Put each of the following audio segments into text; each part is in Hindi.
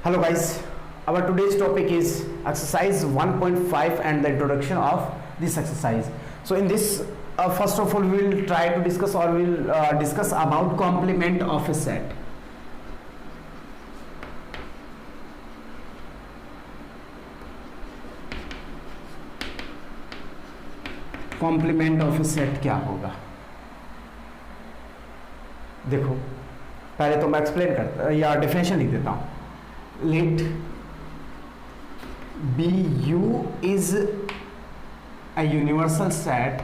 Hello guys, our today's topic is exercise 1.5 and the introduction of this exercise. So in this, first of all, we will try to discuss or we will discuss about complement of a set. Complement of a set क्या होगा? देखो, पहले तो मैं एक्सप्लेन करता या डेफिनेशन लिख देता हूं. Let be U is a universal set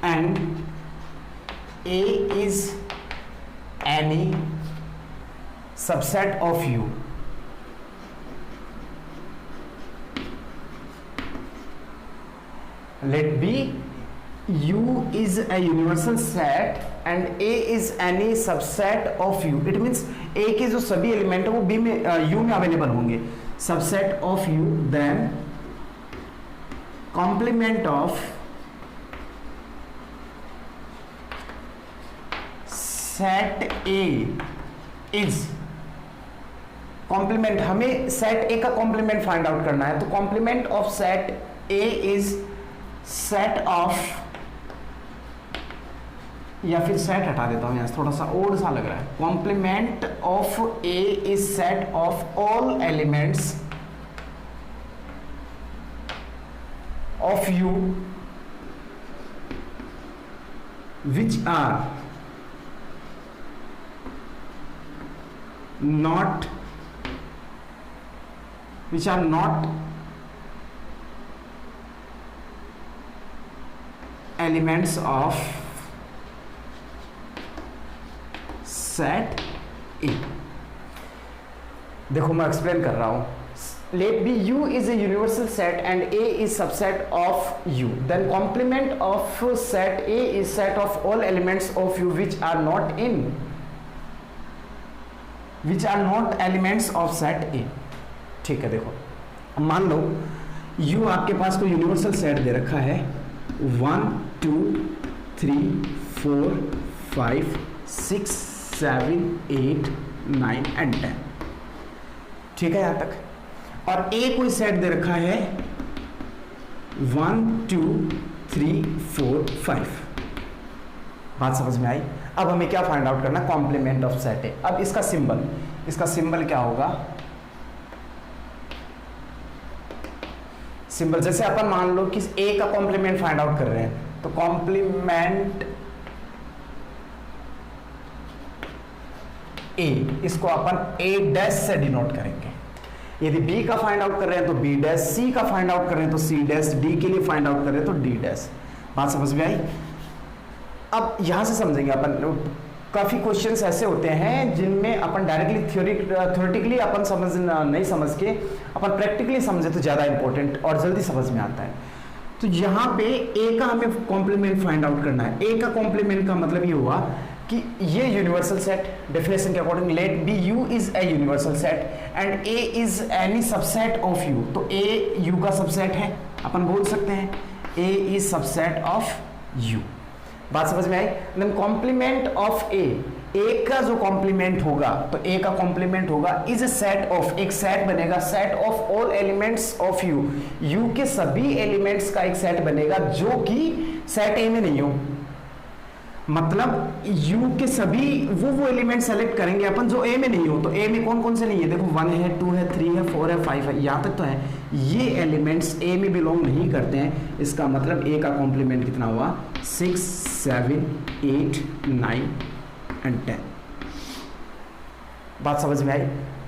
and A is any subset of U. Let B U is a universal set and A is any subset of U. It means A के जो सभी एलिमेंट है वो B में U में अवेलेबल होंगे. Subset of U, then complement of set A is complement. हमें set A का complement find out करना है, तो complement of set A is set of, या फिर सेट हटा देता हूं, यहां थोड़ा सा ओड सा लग रहा है. Complement of A is set of all elements of U which are not elements of set A. देखो मैं एक्सप्लेन कर रहा हूं. Let be U is a universal set and A is subset of U, then complement of set A is set of all elements of U which are not elements of set A. ठीक है, देखो मान लो यू आपके पास कोई यूनिवर्सल सेट दे रखा है 1 2 3 4 5 6 7 8 9 एंड 10. ठीक है यहां तक. और ए कोई सेट दे रखा है 1 2 3 4 5. बात समझ में आई? अब हमें क्या फाइंड आउट करना? Complement of set A. अब इसका सिंबल क्या होगा? सिंबल जैसे अपन मान लो कि ए का कॉम्प्लीमेंट फाइंड आउट कर रहे हैं, तो कॉम्प्लीमेंट ए, इसको अपन ए डैश से डिनोट करेंगे. यदि बी का फाइंड आउट कर रहे हैं तो बी डैश, सी का फाइंड आउट कर रहे हैं तो सी डैश, डी के लिए फाइंड आउट कर रहे हैं तो डी डैश. बात समझ में आई? अब यहां से समझेंगे अपन. काफी क्वेश्चंस ऐसे होते हैं जिनमें अपन डायरेक्टली थ्योरेटिकली अपन नहीं समझ के अपन प्रैक्टिकली समझे तो ज्यादा इंपॉर्टेंट और जल्दी समझ में आता है. तो यहां पे ए का हमें कॉम्प्लीमेंट फाइंड आउट करना है. ए का कॉम्प्लीमेंट का मतलब ये हुआ कि ये यूनिवर्सल सेट, डेफिनेशन के according let be U is a universal set and A is any subset of U. तो ए यू का सबसेट है, अपन बोल सकते हैं ए इज सबसेट ऑफ यू. बात समझ में आई? देन कॉम्प्लीमेंट ऑफ ए का जो कॉम्प्लीमेंट होगा, तो ए का कॉम्प्लीमेंट होगा इज ए सेट ऑफ, एक सेट बनेगा set of all elements of you. You के सभी एलिमेंट्स का एक सेट बनेगा जो कि सेट ए में नहीं हो. मतलब यू के सभी वो एलिमेंट सेलेक्ट करेंगे अपन जो ए में नहीं हो. तो ए में कौन कौन से नहीं है? देखो 1 है 2 है 3 है 4 है 5 है, यहां तक तो है. ये एलिमेंट्स ए में बिलोंग नहीं करते हैं. इसका मतलब ए का कॉम्प्लीमेंट कितना हुआ? 6 7 8 9 एंड 10. बात समझ में आई?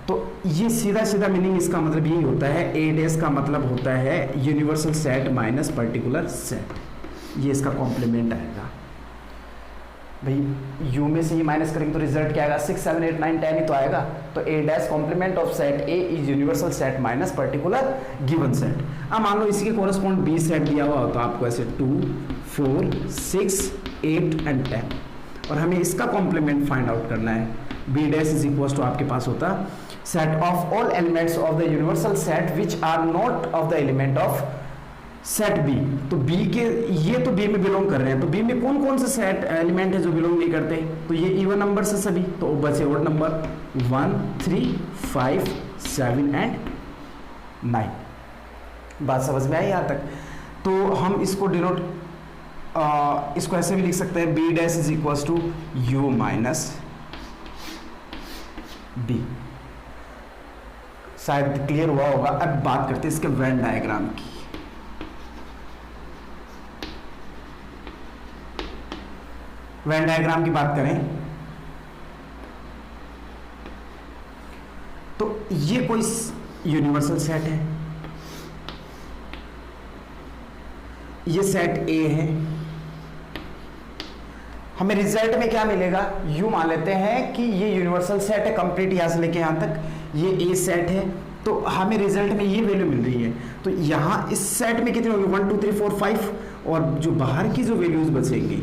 तो ये सीधा मीनिंग इसका मतलब यही होता है. ए डैश का मतलब होता है universal set minus particular set. ये इसका कॉम्प्लीमेंट आएगा. भाई यू में से ही माइनस करेंगे तो रिजल्ट क्या आएगा? 6 7 8 9 10 ही तो आएगा. तो A dash complement of set A is universal set minus particular given set. अब मान लो इसी के कोरस्पॉन्ड बी सेट दिया हुआ हो तो आपको ऐसे 2 4 6 8 एंड 10, और हमें इसका कॉम्प्लीमेंट फाइंड आउट करना है. B dash is equal to आपके पास होता set of all elements of the universal set which are not of the element of set B, तो बी के ये तो बी में बिलोंग कर रहे हैं, तो बी में कौन कौन से सेट एलिमेंट है जो बिलोंग नहीं करते, तो ये इवन नंबर से सभी, तो बचे ओड नंबर 1 3 5 7 एंड 9। बात समझ में आई यहाँ तक? तो हम इसको डिनोट इसको ऐसे भी लिख सकते हैं, B dash is equal to U minus B. शायद क्लियर हुआ होगा। अब बात करते हैं इसके वेन डायग्राम की। वेन डायग्राम की बात करें तो ये कोई यूनिवर्सल सेट है, ये सेट ए है। हमें रिजल्ट में क्या मिलेगा, यू मान लेते हैं कि ये यूनिवर्सल सेट है कंप्लीट, यहां से लेके यहां तक ये ए सेट है, तो हमें रिजल्ट में ये वैल्यू मिल रही है। तो यहां इस सेट में कितनी होगी 1 2 3 4 5, और जो बाहर की जो वैल्यूज बचेंगी,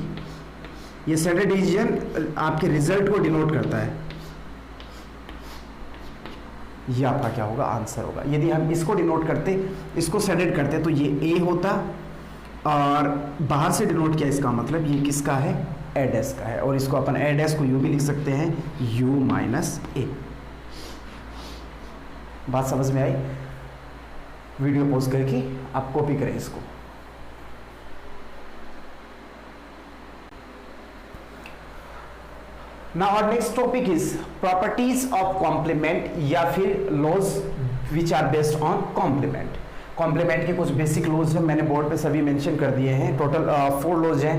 ये सेट डिवीजन आपके रिजल्ट को डिनोट करता है। ये आपका क्या होगा, आंसर होगा। यदि हम इसको डिनोट करते, इसको सेडेड करते, तो ये ए होता, और बाहर से डिनोट किया, इसका मतलब ये किसका है, ए डैश का है। और इसको अपन ए डैश को यू भी लिख सकते हैं, यू माइनस ए। बात समझ में आई? वीडियो पॉज करके आप कॉपी करें इसको। Now our next topic is properties of complement या फिर laws which are based on complement। Complement के कुछ बेसिक लॉज हैं, मैंने बोर्ड पे सभी मेंशन कर दिए हैं। टोटल 4 लॉज हैं।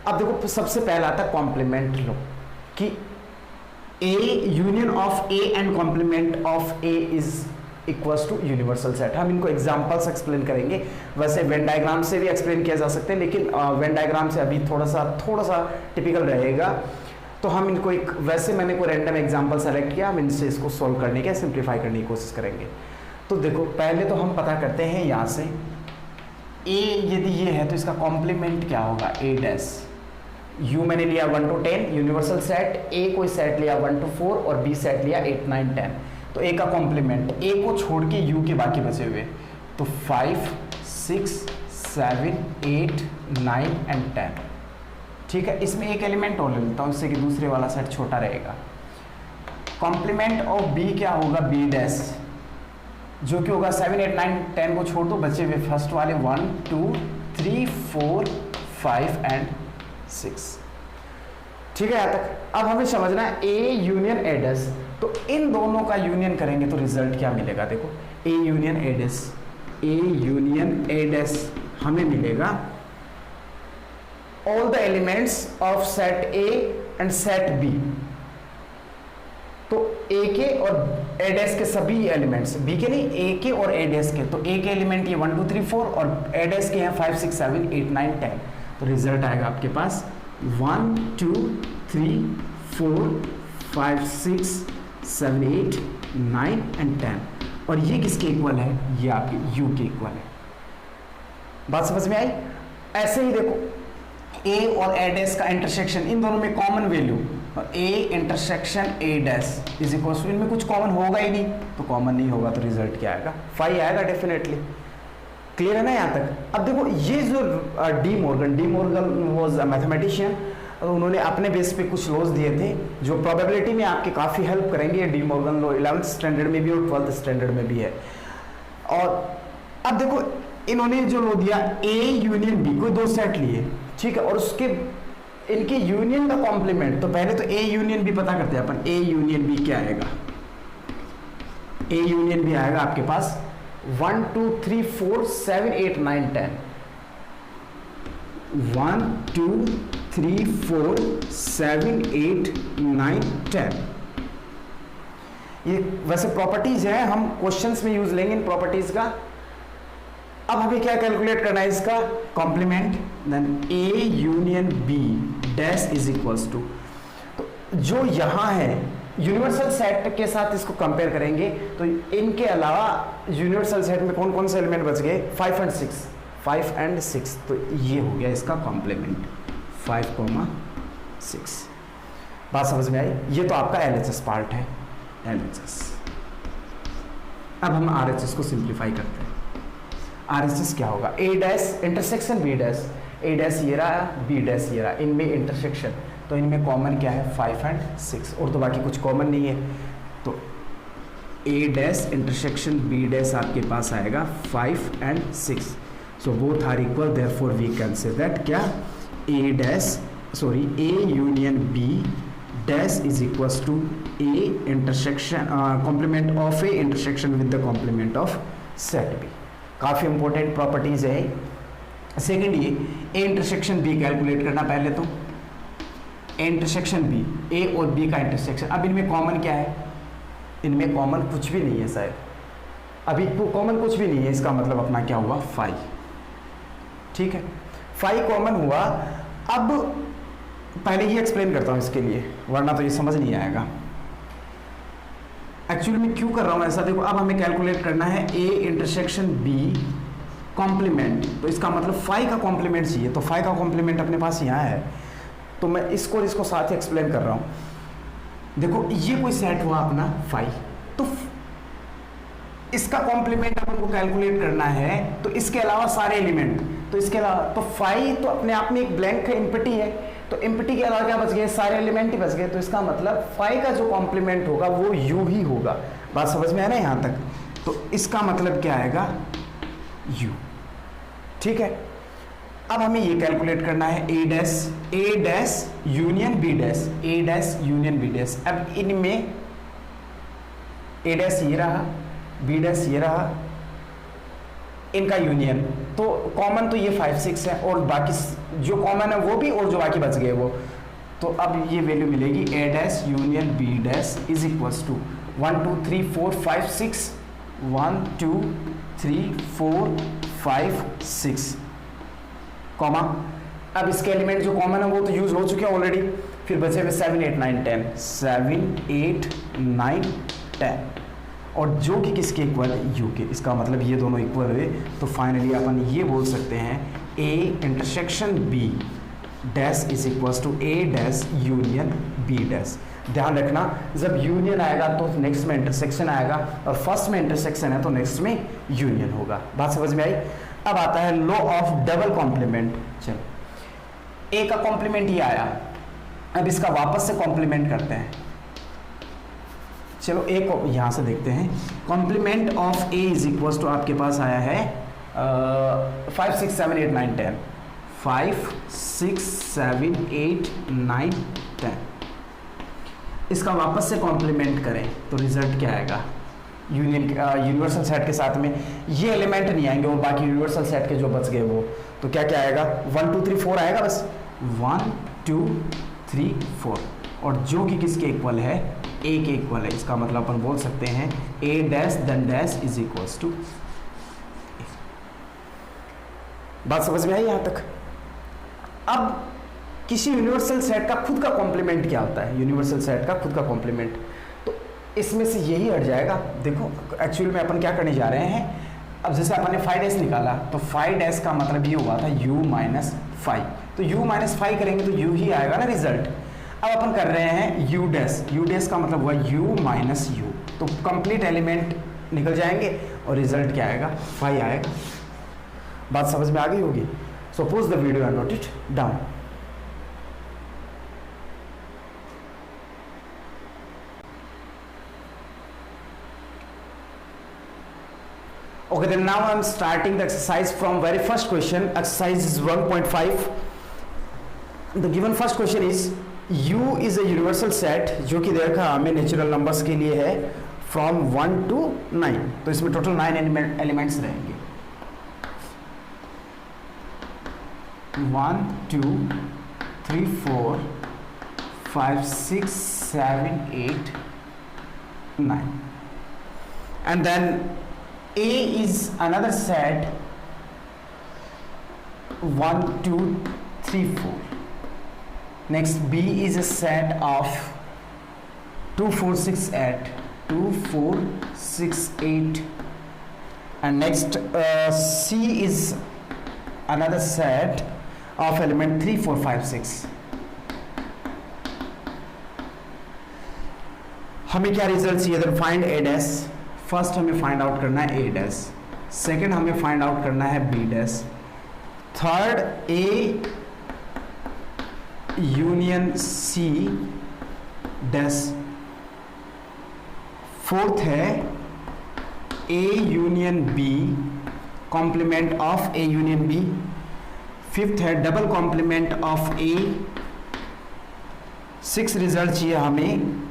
अब देखो सबसे पहला आता है कॉम्प्लीमेंट लॉ कि A union of A and complement of A is equals to universal set. हम इनको एग्जांपल्स एक्सप्लेन करेंगे। वैसे वेन डायग्राम से भी एक्सप्लेन किया जा सकते हैं, लेकिन वेन डायग्राम से अभी थोड़ा सा टिपिकल रहेगा। तो हम इनको एक, वैसे मैंने कोई रैंडम एग्जांपल सेलेक्ट किया, हम इनसे इसको सॉल्व करने के, सिंप्लीफाई करने की कोशिश करेंगे। तो देखो पहले तो हम पता करते हैं यहाँ से ए यदि ये है तो इसका कॉम्प्लीमेंट क्या होगा, ए डैश। यू मैंने लिया 1 to 10 यूनिवर्सल सेट, ए कोई सेट लिया 1 to 4 और बी सेट लिया 8 9 10। तो ए का कॉम्प्लीमेंट, ए को छोड़ के यू के बाकी बचे हुए, तो 5 6 7 8 9 एंड 10। ठीक है, इसमें एक एलिमेंट और ले लेता हूँ इससे कि दूसरे वाला सेट छोटा रहेगा। कॉम्प्लीमेंट ऑफ बी क्या होगा, बी डैश, जो कि होगा 7 8 9 10 को छोड़ दो, बचे हुए फर्स्ट वाले 1 2 3 4 5 एंड 6। ठीक है यहाँ तक? अब हमें समझना है ए यूनियन ए डैश, तो इन दोनों का यूनियन करेंगे तो रिजल्ट क्या मिलेगा। देखो A union A dash, A union A dash हमें मिलेगा all the elements of set A and set B। तो A के और A डैश के सभी एलिमेंट्स, B के नहीं, A के और A डैश के, तो A के एलिमेंट ये 1 2 3 4 और A डैश के हैं 5 6 7 8 9 10। तो रिजल्ट आएगा आपके पास 1 2 3 4 5 6 7 8 9 एंड 10। और ये किसके इक्वल है, ये आपके U के इक्वल है। बात समझ में आई? ऐसे ही देखो ए और ए डैश का इंटरसेक्शन, इन दोनों में कॉमन वैल्यू, और A intersection A dash is equal to, इनमें कुछ कॉमन होगा ही नहीं, तो कॉमन नहीं होगा तो रिजल्ट क्या आएगा, 5 आएगा डेफिनेटली। क्लियर है ना यहाँ तक? अब देखो ये जो De Morgan was a mathematician, उन्होंने अपने बेस पे कुछ लॉज दिए थे जो प्रोबेबिलिटी में आपके काफ़ी हेल्प करेंगे। De Morgan law 11th standard में भी और 12th स्टैंडर्ड में भी है। और अब देखो इन्होंने जो लॉ दिया, ए यूनियन बी, कोई 2 सेट लिए, ठीक है, और उसके इनके यूनियन का कॉम्प्लीमेंट, तो पहले तो ए यूनियन बी पता करते हैं अपन। ए यूनियन बी क्या आएगा, ए यूनियन बी आएगा आपके पास 1 2 3 4 7 8 9 10। 1 2 3 4 7 8 9 10। ये वैसे प्रॉपर्टीज है, हम क्वेश्चंस में यूज लेंगे इन प्रॉपर्टीज का। अब हमें क्या कैलकुलेट करना है इसका complement, then A union B dash is equals to, तो जो यहां है यूनिवर्सल सेट के साथ इसको कंपेयर करेंगे तो इनके अलावा यूनिवर्सल सेट में कौन कौन से एलिमेंट बच गए, 5 एंड 6। तो ये हो गया इसका कॉम्प्लीमेंट 5 6। बात समझ में आई? ये तो आपका LHS पार्ट है, LHS। अब हम RHS को सिंप्लीफाई करते हैं। RHS क्या होगा, A dash intersection B dash, A dash ये रहा, B डैश ये रहा, इनमें इंटरसेक्शन, तो इनमें कॉमन क्या है 5 एंड 6, और तो बाकी कुछ कॉमन नहीं है, तो A dash intersection B dash आपके पास आएगा 5 and 6, so both are equal, therefore we can say that क्या A dash sorry A union B dash is equals to A intersection complement of A intersection with the complement of set B। काफ़ी इंपॉर्टेंट प्रॉपर्टीज है। सेकेंड ये A इंटरसेक्शन B कैलकुलेट करना, पहले तो A इंटरसेक्शन B, A और B का इंटरसेक्शन, अब इनमें कॉमन क्या है, इनमें कॉमन कुछ भी नहीं है शायद, अभी कॉमन कुछ भी नहीं है, इसका मतलब अपना क्या हुआ 5, ठीक है 5 कॉमन हुआ। अब पहले ही एक्सप्लेन करता हूँ इसके लिए, वरना तो ये समझ नहीं आएगा एक्चुअली मैं क्यों कर रहा हूँ ऐसा। देखो अब हमें कैलकुलेट करना है A इंटरसेक्शन B कॉम्प्लीमेंट, तो इसका मतलब 5 का कॉम्प्लीमेंट चाहिए, तो 5 का कॉम्प्लीमेंट अपने पास यहाँ है, तो मैं इसको साथ ही एक्सप्लेन कर रहा हूँ। देखो ये कोई सेट हुआ अपना 5, तो इसका कॉम्प्लीमेंट अपन को कैलकुलेट करना है, तो इसके अलावा सारे एलिमेंट, तो इसके अलावा तो 5 तो अपने आप में एक ब्लैंक है, एम्प्टी है, तो एम्प्टी के अलावा क्या बच गए, सारे एलिमेंट ही बच गए, तो इसका मतलब 5 का जो कॉम्प्लीमेंट होगा वो U ही होगा। बात समझ में आया ना यहाँ तक, तो इसका मतलब क्या आएगा U, ठीक है। अब हमें ये कैलकुलेट करना है A dash union B dash, A dash union B dash. अब इनमें A डैश ये रहा, B डैश ये रहा, इनका यूनियन, तो कॉमन तो ये 5 6 है, और बाकी जो कॉमन है वो भी, और जो बाकी बच गए वो, तो अब ये वैल्यू मिलेगी A dash union B dash is equals to 1 2 3 4 5 6, 1 2 3 4 5 6 comma. अब इसके एलिमेंट जो कॉमन है वो तो यूज हो चुके हैं ऑलरेडी, फिर बचे हुए 7 8 9 10, 7 8 9 10, और जो कि किसके इक्वल है U के, इसका मतलब ये दोनों इक्वल हुए, तो फाइनली अपन ये बोल सकते हैं A intersection B dash is equals to A dash union B dash. ध्यान रखना जब यूनियन आएगा तो नेक्स्ट में इंटरसेक्शन आएगा, और फर्स्ट में इंटरसेक्शन है तो नेक्स्ट में यूनियन होगा। बात समझ में आई। अब आता है लॉ ऑफ डबल कॉम्प्लीमेंट। चलो A का कॉम्प्लीमेंट ये आया, अब इसका वापस से कॉम्प्लीमेंट करते हैं। चलो एक यहां से देखते हैं, complement of A is equals to आपके पास आया है 5 6 7 8 9 10, 5 6 7 8 9 10। इसका वापस से कॉम्प्लीमेंट करें तो रिजल्ट क्या आएगा, यूनिवर्सल सेट के साथ में ये एलिमेंट नहीं आएंगे, और बाकी यूनिवर्सल सेट के जो बच गए वो, तो क्या क्या आएगा 1 2 3 4 आएगा, बस 1 2 3 4, और जो कि किसके इक्वल है A के इक्वल है। इसका मतलब अपन बोल सकते हैं A dash then dash is equals to. बात समझ में आई यहां तक। अब किसी यूनिवर्सल सेट का खुद का कॉम्प्लीमेंट क्या होता है, यूनिवर्सल सेट का खुद का कॉम्प्लीमेंट, तो इसमें से यही हट जाएगा। देखो एक्चुअली में अपन क्या करने जा रहे हैं, अब जैसे अपन ने 5 डैश निकाला, तो 5 डैश का मतलब ये हुआ था U माइनस 5, तो U माइनस 5 करेंगे तो U ही आएगा ना रिजल्ट। अब अपन कर रहे हैं U डैश का मतलब हुआ U माइनस U, तो कंप्लीट एलिमेंट निकल जाएंगे और रिजल्ट क्या आएगा 5 आएगा। बात समझ में आ गई होगी। So pause the video and note it down. Okay, then now I'm starting the exercise from very first question. Exercise is 1.5. The given first question is U is a universal set, जो कि देखा हमें नेचुरल नंबर्स के लिए है from 1 to 9, तो इसमें टोटल 9 एलिमेंट्स रहेंगे। 1 2 3 4 5 6 7 8 9, and then A is another set 1 2 3 4. Next B is a set of 2 4 6 8, 2 4 6 8, and next C is another set of element 3 4 5 6. हमें क्या रिजल्ट चाहिए, फाइंड A डैश। फर्स्ट हमें फाइंड आउट करना है A डैश। सेकंड हमें फाइंड आउट करना है B dash, third A union C dash, fourth है A union B complement of A union B, fifth है double complement of A, six result चाहिए हमें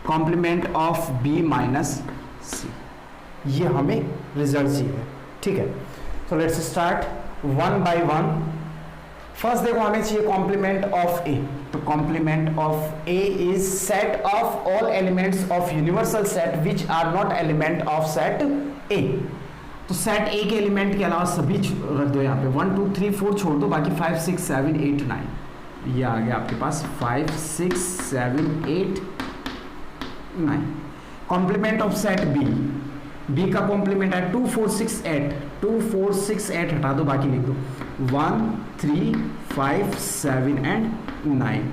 complement of B minus C, ये हमें रिजल्ट चाहिए। ठीक है, तो let's start one by one. First देखो हमें चाहिए कॉम्प्लीमेंट ऑफ ए, तो complement of A is set of all elements of universal set which are not element of set A. तो सेट ए के एलिमेंट के अलावा सभी रख दो यहाँ पे, 1 2 3 4 छोड़ दो, बाकी 5 6 7 8 9, ये आ गया आपके पास 5 6 7 8 9। Complement of set B, B का कॉम्प्लीमेंट है 2 4 6 8, 2 4 6 8 हटा दो, बाकी लिख दो 1 3 5 7 एंड 9।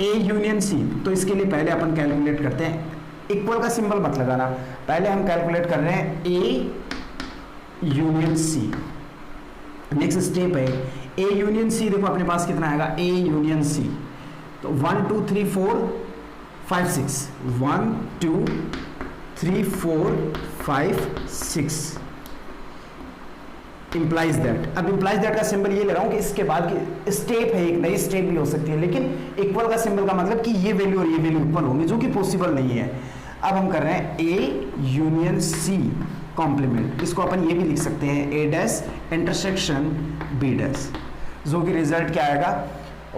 ए यूनियन सी, तो इसके लिए पहले अपन कैलकुलेट करते हैं, इक्वल का सिंबल मत लगाना, पहले हम कैलकुलेट कर रहे हैं A union C. Next step है ए यूनियन सी, देखो अपने पास कितना आएगा ए यूनियन सी, तो 1 2 3 4 5 6, 1 2 3 4 5 6 इंप्लाइज दैट। अब इंप्लाइज दैट का सिंबल ये ले रहा हूं कि इसके बाद की स्टेप है, एक नई स्टेप भी हो सकती है, लेकिन इक्वल का सिंबल का मतलब कि ये वैल्यू और ये वैल्यू इक्वल होंगे, जो कि पॉसिबल नहीं है। अब हम कर रहे हैं ए यूनियन सी कॉम्प्लीमेंट, इसको अपन ये भी लिख सकते हैं ए डैश इंटरसेक्शन बी डैश, जो कि रिजल्ट क्या आएगा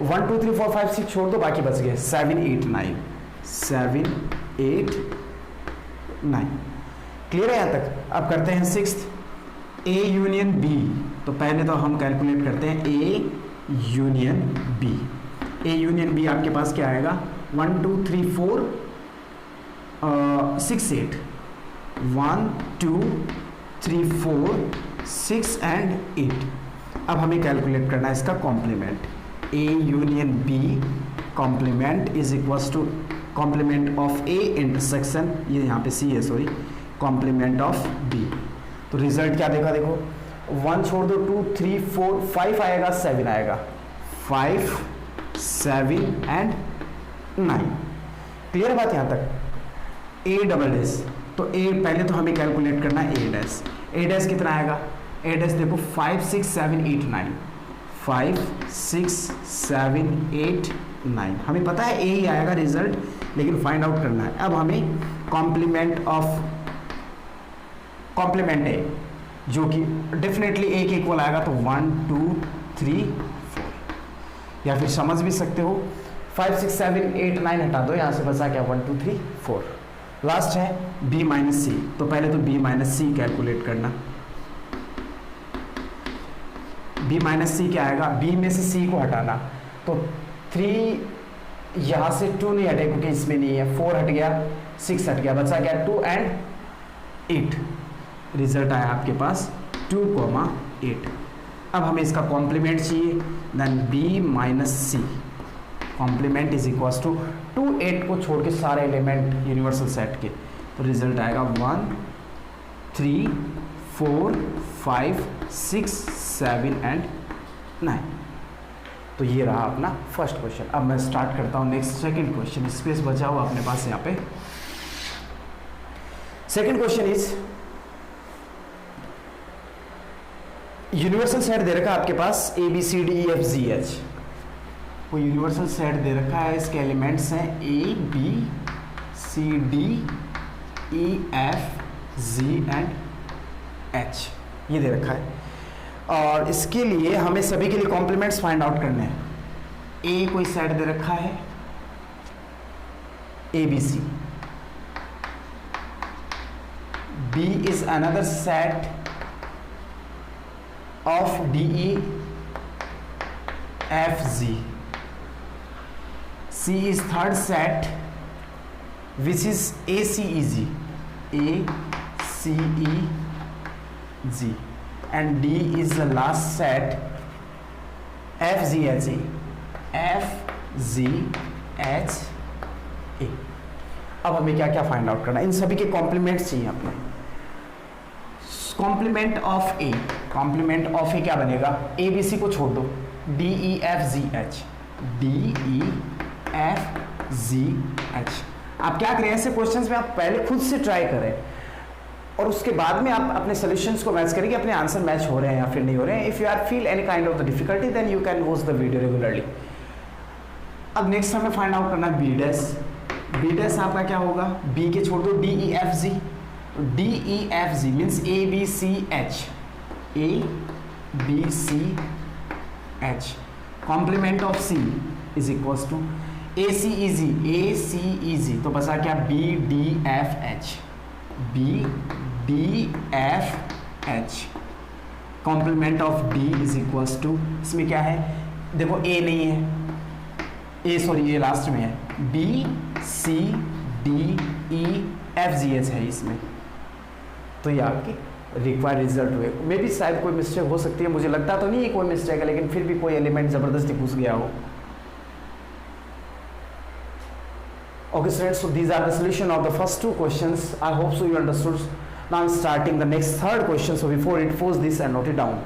1 2 3 4 5 6 छोड़ दो, बाकी बच गए 7 8 9, 7 8 9। क्लियर है यहाँ तक? अब करते हैं सिक्स्थ ए यूनियन बी, तो पहले तो हम कैलकुलेट करते हैं A union B. A union B आपके पास क्या आएगा 1 2 3 4 6 8, 1 2 3 4 6 एंड 8। अब हमें कैलकुलेट करना है इसका complement, A union B complement is equals to complement of A intersection, ये यहाँ पे सी है सॉरी, कॉम्प्लीमेंट ऑफ बी। तो रिजल्ट क्या देखा, देखो 1 छोड़ दो 2 3 4 5 आएगा, 7 आएगा, 5 7 एंड 9। क्लियर बात यहाँ तक? ए डबल डैश, तो ए पहले तो हमें कैलकुलेट करना है ए डैश, ए डैश कितना आएगा, ए डैश देखो 5 6 7 8 9, 5 6 7 8 9, हमें पता है ए ही आएगा रिजल्ट, लेकिन फाइंड आउट करना है। अब हमें कॉम्प्लीमेंट ऑफ कॉम्प्लीमेंट ए, जो कि डेफिनेटली ए के इक्वल आएगा, तो 1 2 3 4, या फिर समझ भी सकते हो 5 6 7 8 9 हटा दो, यहाँ से बचा क्या 1 2 3 4। लास्ट है बी माइनस सी, तो पहले तो बी माइनस सी कैलकुलेट करना। बी माइनस सी क्या आएगा, बी में से सी को हटाना, तो 3 यहाँ से 2 नहीं हटे क्योंकि इसमें नहीं है, 4 हट गया, 6 हट गया, बचा गया 2 एंड 8। रिजल्ट आया आपके पास 2,8। अब हमें इसका कॉम्प्लीमेंट चाहिए, then B minus C complement is equals to 2 8 को छोड़ के सारे एलिमेंट यूनिवर्सल सेट के, तो रिजल्ट आएगा 1 3 4 5 6 7 एंड 9। तो ये रहा अपना फर्स्ट क्वेश्चन। अब मैं स्टार्ट करता हूँ नेक्स्ट सेकंड क्वेश्चन, स्पेस बचा हुआ अपने पास यहाँ पे। Second question is universal set दे रखा है आपके पास A B C D E F G H, वो यूनिवर्सल सेट दे रखा है, इसके एलिमेंट्स हैं A B C D E F G and H, ये दे रखा है। और इसके लिए हमें सभी के लिए कॉम्प्लीमेंट्स फाइंड आउट करने हैं। ए कोई सेट दे रखा है A B C, B is another set of DE FG, C is third set which is ACEG, ACEG, and D is the last set FGHA, FGHA। अब हमें क्या क्या फाइंड आउट करना है, इन सभी के कॉम्प्लीमेंट्स चाहिए अपने। Complement of A, complement of A क्या बनेगा, ए बी सी को छोड़ दो, D E F G H, D E F G H. आप क्या करें, ऐसे क्वेश्चंस में आप पहले खुद से ट्राई करें और उसके बाद में आप अपने सॉल्यूशंस को मैच करेंगे, अपने आंसर मैच हो रहे हैं या फिर नहीं हो रहे हैं। If you are feel any kind of the difficulty then you can watch the video regularly. अब नेक्स्ट हमें फाइंड आउट करना है बी डैश। बी डैश आपका क्या होगा, बी के छोड़ दो, D E F G, D E F G means A B C H, A B C H. Complement of C is equals to A C E G, A C E G, तो बचा क्या, B D F H, B D F H. Complement of D is equals to, इसमें क्या है, देखो ए नहीं है, ए सॉरी ए लास्ट में है, B C D E F G H है इसमें, तो ये आपकी रिक्वायर्ड रिजल्ट हुए। मे भी शायद कोई मिस्टेक हो सकती है, मुझे लगता तो नहीं है कोई मिस्टेक है, लेकिन फिर भी कोई एलिमेंट जबरदस्ती घुस गया हो। Okay students, so these are the solution of the first two questions. I hope so you understood. Now I'm starting the next third question, so before it, pause this and note it down.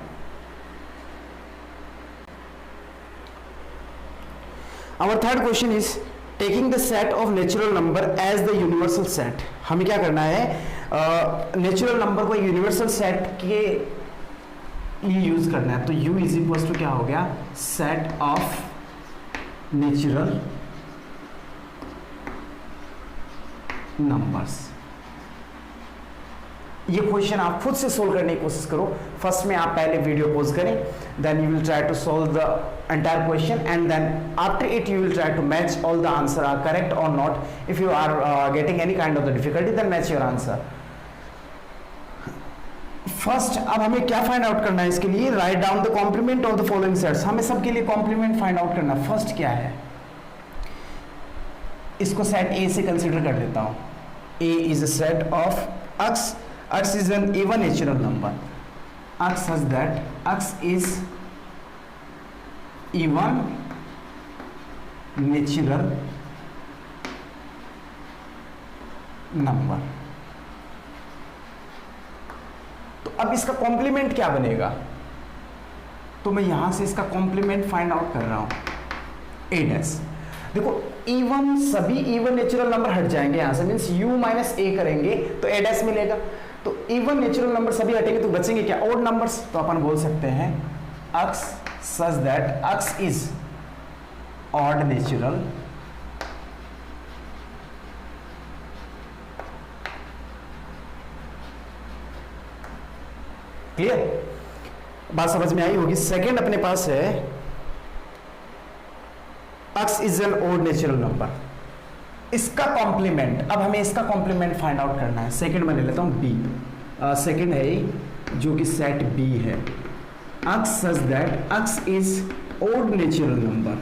Our third question is taking the set of natural number as the universal set. हमें क्या करना है, नेचुरल नंबर को यूनिवर्सल सेट के लिए यूज करना है। तो u इज इक्वल टू क्या हो गया, सेट ऑफ नेचुरल नंबर्स। ये क्वेश्चन आप खुद से सोल्व करने की कोशिश करो। फर्स्ट में आप पहले वीडियो पॉज करें, then you will try to solve the entire question and then after it you will try to match all the answer are correct और not. If you are getting any kind of the difficulty then match your answer. First अब हमें क्या फाइंड आउट करना है, इसके लिए write down the complement of the following sets. हमें सबके लिए कॉम्प्लीमेंट फाइंड आउट करना। फर्स्ट क्या है, इसको सेट ए से कंसिडर कर लेता हूं। A is a set of x. X is an even natural number. X such that x is even natural number. तो अब इसका कॉम्प्लीमेंट क्या बनेगा, तो मैं यहां से इसका कॉम्प्लीमेंट फाइंड आउट कर रहा हूं। A डैश, देखो इवन सभी इवन नेचुरल नंबर हट जाएंगे यहां से, मींस u माइनस ए करेंगे तो a डैश मिलेगा। तो इवन नेचुरल नंबर सभी हटेंगे तो बचेंगे क्या, ऑड नंबर्स। तो अपन बोल सकते हैं x such that x is odd natural clear, बात समझ में आई होगी। सेकंड अपने पास है x is an odd natural number, इसका कॉम्प्लीमेंट। अब हमें इसका कॉम्प्लीमेंट फाइंड आउट करना है। सेकंड में ले लेता हूं b, सेकंड है जो कि सेट b है, x such that x is odd natural number।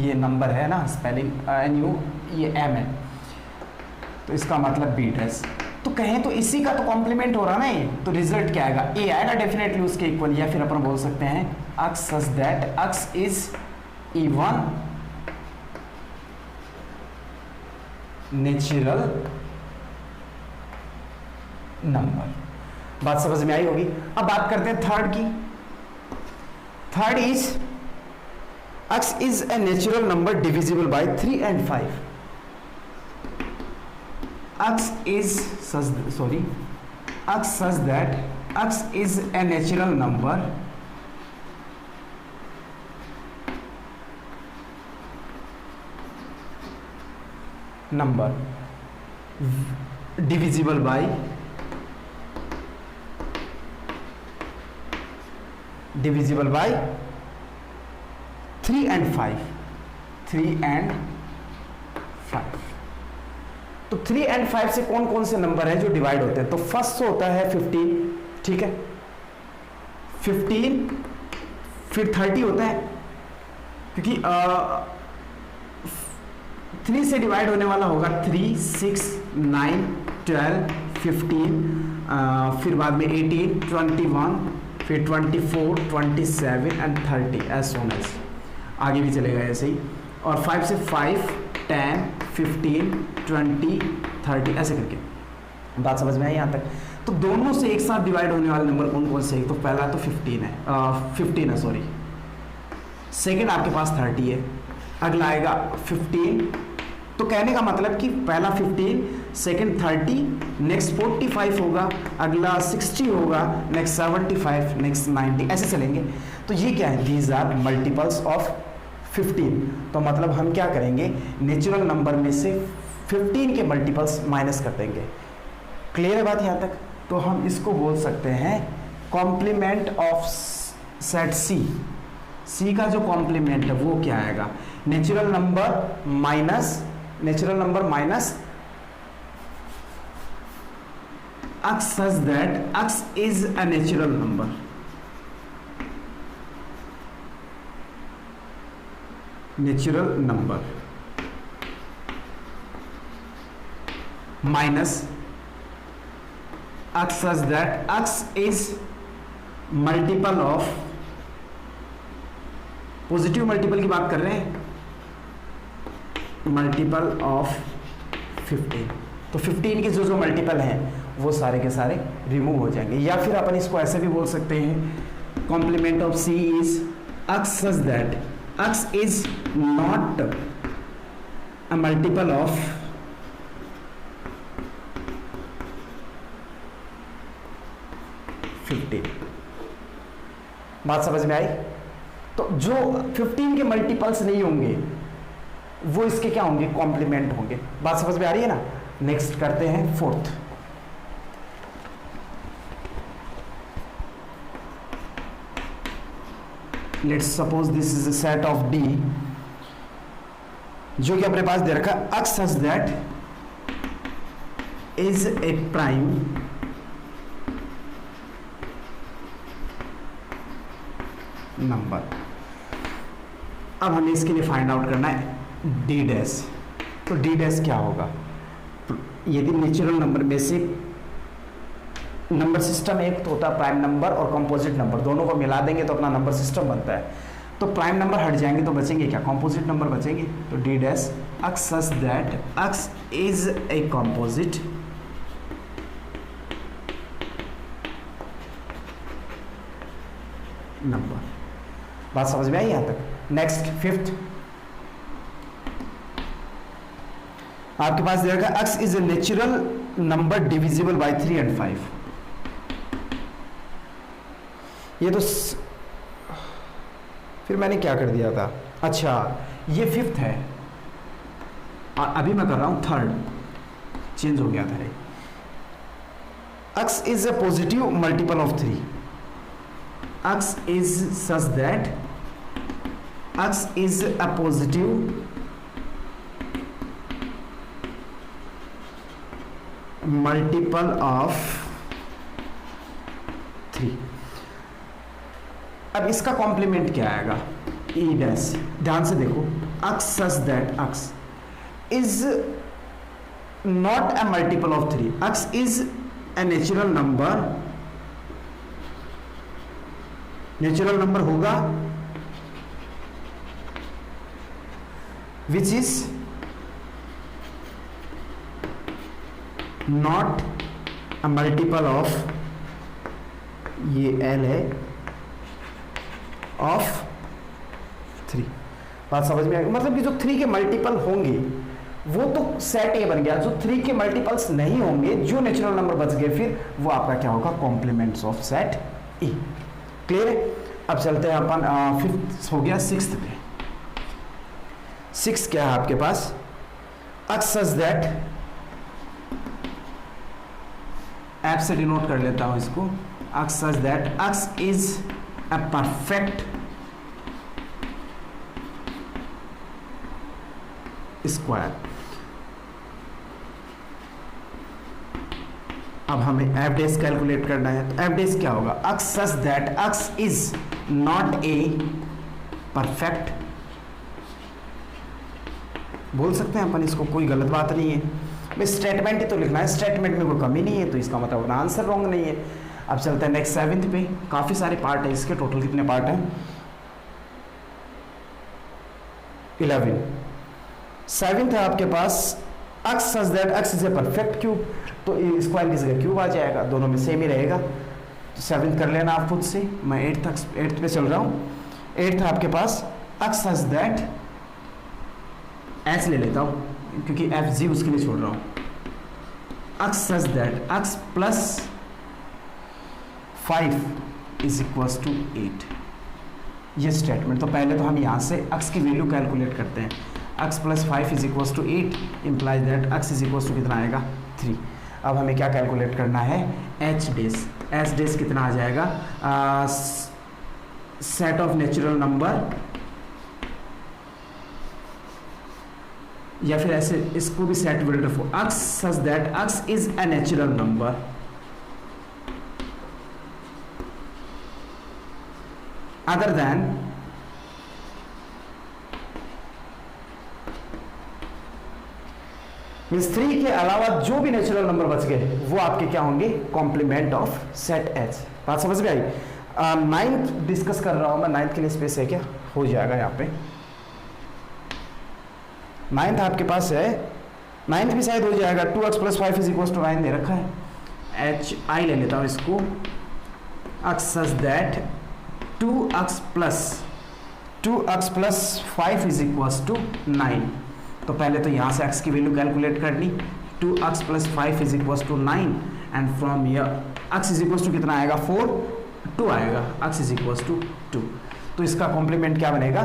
ये नंबर है ना, स्पेलिंग NU, ये M है, तो इसका मतलब b डैश। तो कहें तो इसी का तो कॉम्प्लीमेंट हो रहा ना ये, तो रिजल्ट क्या आएगा, ए आएगा डेफिनेटली उसके इक्वल। या फिर अपन बोल सकते हैं x such that x is even natural number. बात समझ में आई होगी। अब बात करते हैं थर्ड की। Third is x is a natural number divisible by 3 and 5। x is such that x is a natural number divisible by 3 and 5। 3 and 5, तो 3 and 5 से कौन कौन से नंबर हैं जो डिवाइड होते हैं, तो फर्स्ट होता है 15, ठीक है, 15, फिर 30 होता है, क्योंकि 3 से डिवाइड होने वाला होगा 3, 6, 9, 12, 15, फिर बाद में 18, 21, फिर 24, 27 एंड 30 एज सोन एज। आगे भी चलेगा ऐसे ही, और 5 से 5, 10, 15, 20, 30 ऐसे करके। बात समझ में आई यहाँ तक? तो दोनों से एक साथ डिवाइड होने वाले नंबर कौन कौन से? तो पहला तो 15 है सॉरी, सेकंड आपके पास 30 है, अगला आएगा 15। तो कहने का मतलब कि पहला 15, सेकंड 30, नेक्स्ट 45 होगा, अगला 60 होगा, नेक्स्ट 75, नेक्स्ट 90, ऐसे चलेंगे। तो ये क्या है? These are multiples of 15। तो मतलब हम क्या करेंगे? नेचुरल नंबर में से 15 के मल्टीपल्स माइनस कर देंगे। क्लियर है बात यहाँ तक? तो हम इसको बोल सकते हैं कॉम्प्लीमेंट ऑफ सेट सी। सी का जो कॉम्प्लीमेंट है वो क्या आएगा? Natural number minus x such that x is a natural number, minus x such that x is multiple of, positive multiple की बात कर रहे हैं, मल्टीपल ऑफ 15। तो 15 के जो मल्टीपल हैं वो सारे के सारे रिमूव हो जाएंगे। या फिर अपन इसको ऐसे भी बोल सकते हैं complement of C is x such that x is not a multiple of 15। बात समझ में आई? तो जो 15 के मल्टीपल्स नहीं होंगे वो इसके क्या होंगे? कॉम्प्लीमेंट होंगे। बात समझ में आ रही है ना? नेक्स्ट करते हैं fourth. Let's suppose this is a set of D, जो कि अपने पास दे रखा x such that is a prime number. अब हमें इसके लिए फाइंड आउट करना है डी डैश। तो डी डैश क्या होगा? यदि नेचुरल नंबर में से नंबर सिस्टम एक तो होता है प्राइम नंबर और कंपोजिट नंबर, दोनों को मिला देंगे तो अपना नंबर सिस्टम बनता है। तो प्राइम नंबर हट जाएंगे तो बचेंगे क्या? कंपोजिट नंबर बचेंगे। तो D dash x such that x is a composite number. बात समझ में आई यहां तक? नेक्स्ट फिफ्थ आपके पास दे रखा x is a natural number divisible by 3 and 5। ये तो फिर मैंने क्या कर दिया था? अच्छा, ये फिफ्थ है और अभी मैं कर रहा हूं थर्ड, चेंज हो गया था ये। x is a positive multiple of 3। x is such that x is a positive multiple of 3। अब इसका कॉम्प्लीमेंट क्या आएगा? e dash. ध्यान से देखो, x such that x is not a multiple of 3। x is a natural number, natural number होगा which is not a multiple of, ये एल है, ऑफ 3। बात समझ में आ गई? मतलब कि जो 3 के मल्टीपल होंगे वो तो सेट ए बन गया, जो 3 के मल्टीपल्स नहीं होंगे, जो नेचुरल नंबर बच गए, फिर वो आपका क्या होगा? Complements of set E. Clear है? अब चलते हैं अपन फिफ्थ हो गया, सिक्स्थ पे। सिक्स क्या है आपके पास? x such that, ऐप से डिनोट कर लेता हूं इसको, x such that x is a perfect square. अब हमें एफ डेस कैलकुलेट करना है, तो एफ डेस क्या होगा? x such that x is not a perfect, बोल सकते हैं अपन इसको, कोई गलत बात नहीं है भाई, स्टेटमेंट ही तो लिखना है, स्टेटमेंट में कोई कमी नहीं है, तो इसका मतलब अपना आंसर रॉन्ग नहीं है। अब चलते हैं नेक्स्ट सेवेंथ पे। काफ़ी सारे पार्ट है इसके, टोटल कितने पार्ट हैं? 11। 7th है आपके पास x such that x is a perfect cube, तो स्क्वायर की जगह क्यूब आ जाएगा, दोनों में सेम ही रहेगा। तो 7th कर लेना आप खुद से, मैं 8th पे चल रहा हूँ। 8th आपके पास x सच दैट s ले लेता हूँ क्योंकि f जी उसके लिए छोड़ रहा हूँ। x such that x plus 5 is equals to 8, ये स्टेटमेंट। तो पहले तो हम यहाँ से x की वैल्यू कैलकुलेट करते हैं। x plus 5 is equals to 8 implies that x is equals to कितना आएगा 3। अब हमें क्या कैलकुलेट करना है, h डेस कितना आ जाएगा, सेट ऑफ नेचुरल नंबर, या फिर ऐसे इसको भी set builder for x such that x is a natural number other than means 3 के अलावा जो भी नेचुरल नंबर बच गए वो आपके क्या होंगे, कॉम्प्लीमेंट ऑफ सेट H। बात समझ में आई। 9th डिस्कस कर रहा हूं मैं, 9th के लिए स्पेस है क्या, हो जाएगा यहाँ पे। 9th आपके पास है, 9th भी शायद हो जाएगा। 2x plus 5 is equal to 9 दे रखा है। H I ले लेता हूँ इसको, x such that 2x plus 5 is equal to 9। तो पहले तो यहाँ से x की वैल्यू कैलकुलेट करनी, 2x plus 5 is equal to 9 and from here x is equal to कितना आएगा 4, 2 आएगा, x इज इक्वल टू 2। तो इसका कॉम्प्लीमेंट क्या बनेगा,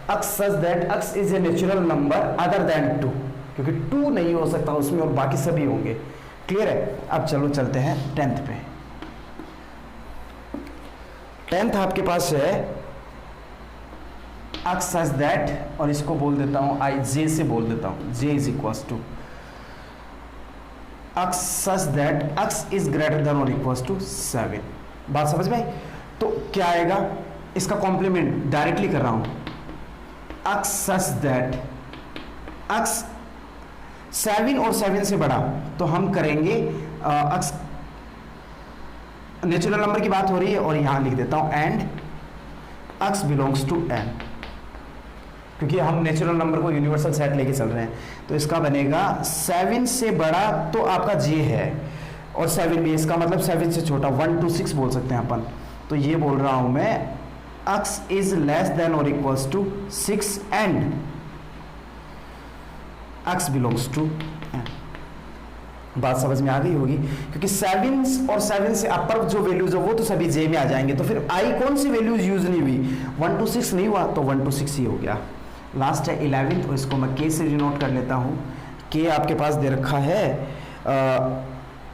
x such that x is a natural number other than 2, क्योंकि 2 नहीं हो सकता उसमें और बाकी सभी होंगे। क्लियर है। अब चलो चलते हैं 10th पे। 10th आपके पास है x सच दैट, और इसको बोल देता हूं I J से बोल देता हूं, J is equals to x such that x is greater than और इक्वल्स टू 7। बात समझ में आई। तो क्या आएगा, इसका कॉम्प्लीमेंट डायरेक्टली कर रहा हूं, x सच दैट x 7 और 7 से बड़ा, तो हम करेंगे x नेचुरल नंबर की बात हो रही है और यहां लिख देता हूं and x belongs to n, क्योंकि हम नेचुरल नंबर को यूनिवर्सल सेट लेके चल रहे हैं। तो इसका बनेगा 7 से बड़ा तो आपका j है और 7 भी, इसका मतलब 7 से छोटा 1 to 6 बोल सकते हैं अपन। तो ये बोल रहा हूं मैं x इज लेस देन और equals to 6 and x belongs to n। बात समझ में आ गई होगी, क्योंकि 7 और 7 से अपर जो वैल्यूज है वो तो सभी j में आ जाएंगे। तो फिर i कौन सी वैल्यूज यूज नहीं हुई, 1 to 6 नहीं हुआ, तो 1 to 6 ही हो गया। लास्ट है 11th, और इसको मैं k से डिनोट कर लेता हूं। k आपके पास दे रखा है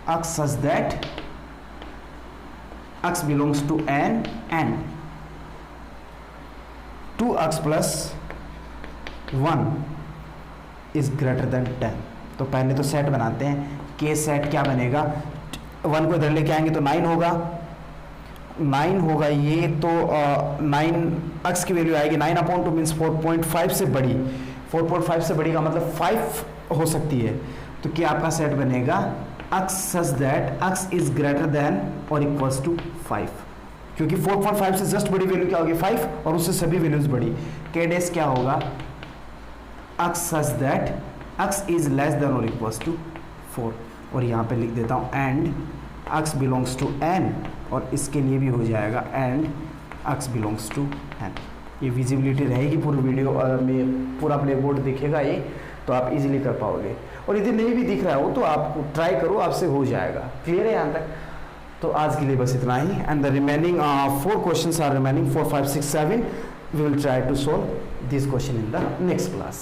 x such that x belongs to n and 2x plus 1 is greater than 10। तो पहले तो सेट बनाते हैं, k सेट क्या बनेगा, 1 को इधर लेके आएंगे तो 9 होगा, 9 होगा ये, तो 9 x की वैल्यू आएगी 9/2 मीन्स 4.5 से बड़ी, 4.5 से बड़ी का मतलब 5 हो सकती है। तो क्या आपका सेट बनेगा x such that x is greater than और इक्वल्स टू 5, क्योंकि 4.5 से जस्ट बड़ी वैल्यू क्या होगी 5, और उससे सभी वैल्यूज बड़ी। k डैश क्या होगा, x such that x is less than और इक्वल्स टू 4, और यहाँ पे लिख देता हूँ and x belongs to n, और इसके लिए भी हो जाएगा and x belongs to n। ये विजिबिलिटी रहेगी पूरी वीडियो में, पूरा ब्लैक बोर्ड दिखेगा ये, तो आप इजीली कर पाओगे। और यदि नहीं भी दिख रहा हो तो आप ट्राई करो, आपसे हो जाएगा। क्लियर है यहाँ तक। तो आज के लिए बस इतना ही, and the remaining 4 questions are remaining, 4, 5, 6, 7 we will try to solve this question in the next class.